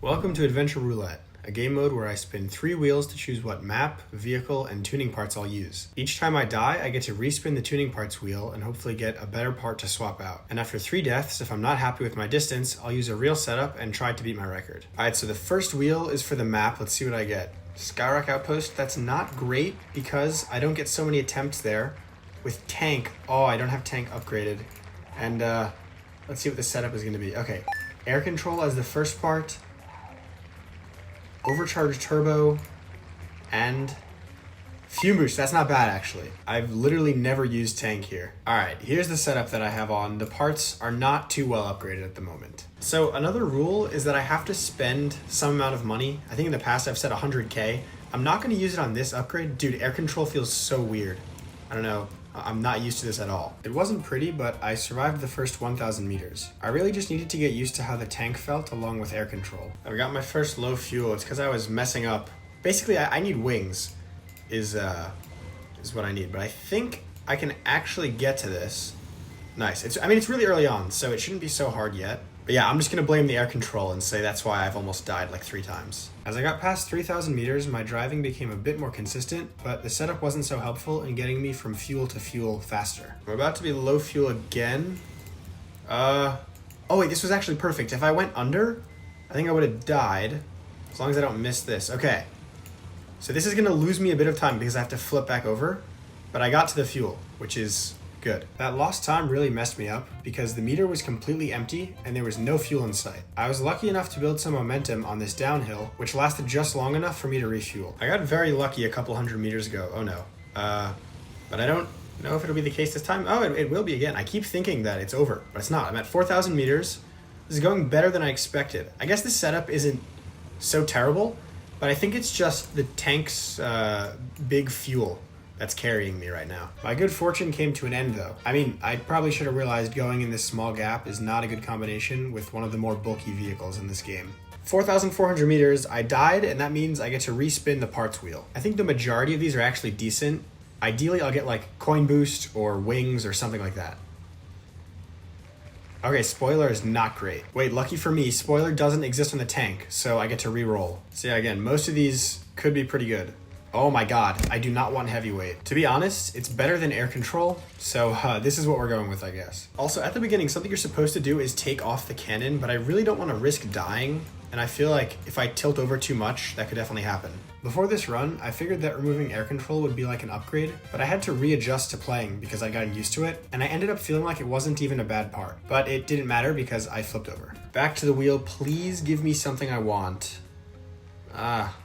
Welcome to Adventure Roulette, a game mode where I spin 3 wheels to choose what map, vehicle, and tuning parts I'll use. Each time I die, I get to respin the tuning parts wheel and hopefully get a better part to swap out. And after 3 deaths, if I'm not happy with my distance, I'll use a real setup and try to beat my record. Alright, so the first wheel is for the map. Let's see what I get. Skyrock Outpost, that's not great because I don't get so many attempts there. With tank, I don't have tank upgraded. And let's see what the setup is going to be. Okay, air control as the first part. Overcharged turbo, and fume boost. That's not bad, actually. I've literally never used tank here. Alright, here's the setup that I have on. The parts are not too well upgraded at the moment. So another rule is that I have to spend some amount of money. I think in the past I've said 100k. I'm not going to use it on this upgrade. Dude, air control feels so weird. I don't know. I'm not used to this at all. It wasn't pretty, but I survived the first 1,000 meters. I really just needed to get used to how the tank felt along with air control. I've got my first low fuel. It's because I was messing up. Basically, I need wings is what I need, but I think I can actually get to this. Nice. It's really early on, so it shouldn't be so hard yet. But yeah, I'm just going to blame the air control and say that's why I've almost died like 3 times. As I got past 3,000 meters, my driving became a bit more consistent, but the setup wasn't so helpful in getting me from fuel to fuel faster. I'm about to be low fuel again. Oh wait, this was actually perfect. If I went under, I think I would have died, as long as I don't miss this. Okay, so this is going to lose me a bit of time because I have to flip back over, but I got to the fuel, which is good. That lost time really messed me up because the meter was completely empty and there was no fuel in sight. I was lucky enough to build some momentum on this downhill, which lasted just long enough for me to refuel. I got very lucky a couple hundred meters ago. Oh no. But I don't know if it'll be the case this time. Oh, it will be again. I keep thinking that it's over, but it's not. I'm at 4,000 meters. This is going better than I expected. I guess this setup isn't so terrible, but I think it's just the tank's big fuel that's carrying me right now. My good fortune came to an end though. I mean, I probably should have realized going in this small gap is not a good combination with one of the more bulky vehicles in this game. 4,400 meters, I died, and that means I get to respin the parts wheel. I think the majority of these are actually decent. Ideally, I'll get like coin boost or wings or something like that. Okay, spoiler is not great. Wait, lucky for me, spoiler doesn't exist on the tank, so I get to re-roll. So yeah, again, most of these could be pretty good. Oh my god, I do not want heavyweight. To be honest, it's better than air control, so this is what we're going with, I guess. Also, at the beginning, something you're supposed to do is take off the cannon, but I really don't want to risk dying, and I feel like if I tilt over too much, that could definitely happen. Before this run, I figured that removing air control would be like an upgrade, but I had to readjust to playing because I'd gotten used to it, and I ended up feeling like it wasn't even a bad part. But it didn't matter because I flipped over. Back to the wheel, please give me something I want.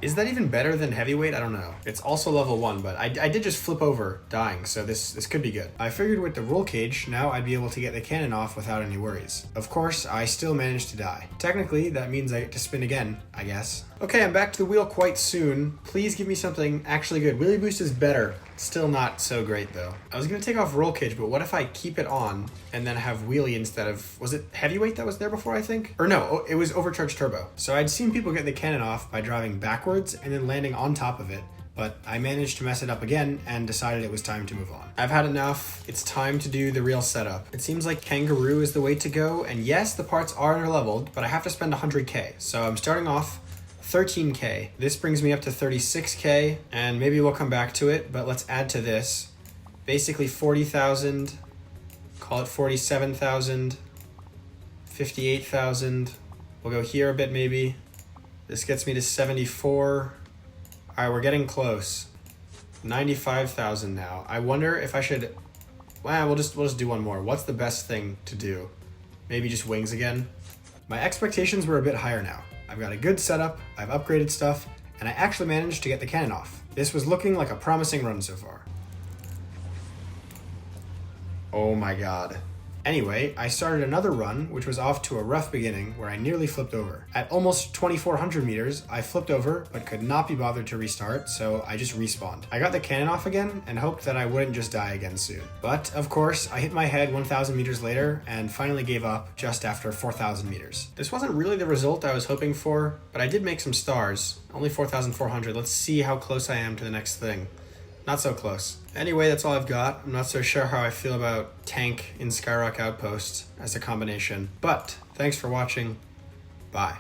Is that even better than heavyweight? I don't know. It's also level 1, but I did just flip over dying, so this could be good. I figured with the roll cage, now I'd be able to get the cannon off without any worries. Of course, I still managed to die. Technically, that means I get to spin again, I guess. Okay, I'm back to the wheel quite soon. Please give me something actually good. Wheelie boost is better. Still not so great though. I was gonna take off roll cage, but what if I keep it on and then have wheelie instead of, was it heavyweight that was there before, I think? Or no, it was overcharged turbo. So I'd seen people get the cannon off by driving backwards and then landing on top of it, but I managed to mess it up again and decided it was time to move on. I've had enough. It's time to do the real setup. It seems like kangaroo is the way to go, and yes, the parts are underleveled, but I have to spend 100k. So I'm starting off 13k. This brings me up to 36k, and maybe we'll come back to it, but let's add to this. Basically 40,000, call it 47,000, 58,000. We'll go here a bit maybe. This gets me to 74. All right, we're getting close. 95,000 now. I wonder if I should, well, we'll just do one more. What's the best thing to do? Maybe just wings again? My expectations were a bit higher now. I've got a good setup, I've upgraded stuff, and I actually managed to get the cannon off. This was looking like a promising run so far. Oh my god. Anyway, I started another run, which was off to a rough beginning where I nearly flipped over. At almost 2,400 meters, I flipped over, but could not be bothered to restart, so I just respawned. I got the cannon off again and hoped that I wouldn't just die again soon. But, of course, I hit my head 1,000 meters later and finally gave up just after 4,000 meters. This wasn't really the result I was hoping for, but I did make some stars. Only 4,400. Let's see how close I am to the next thing. Not so close. Anyway, that's all I've got. I'm not so sure how I feel about tank in Skyrock Outpost as a combination, but thanks for watching. Bye.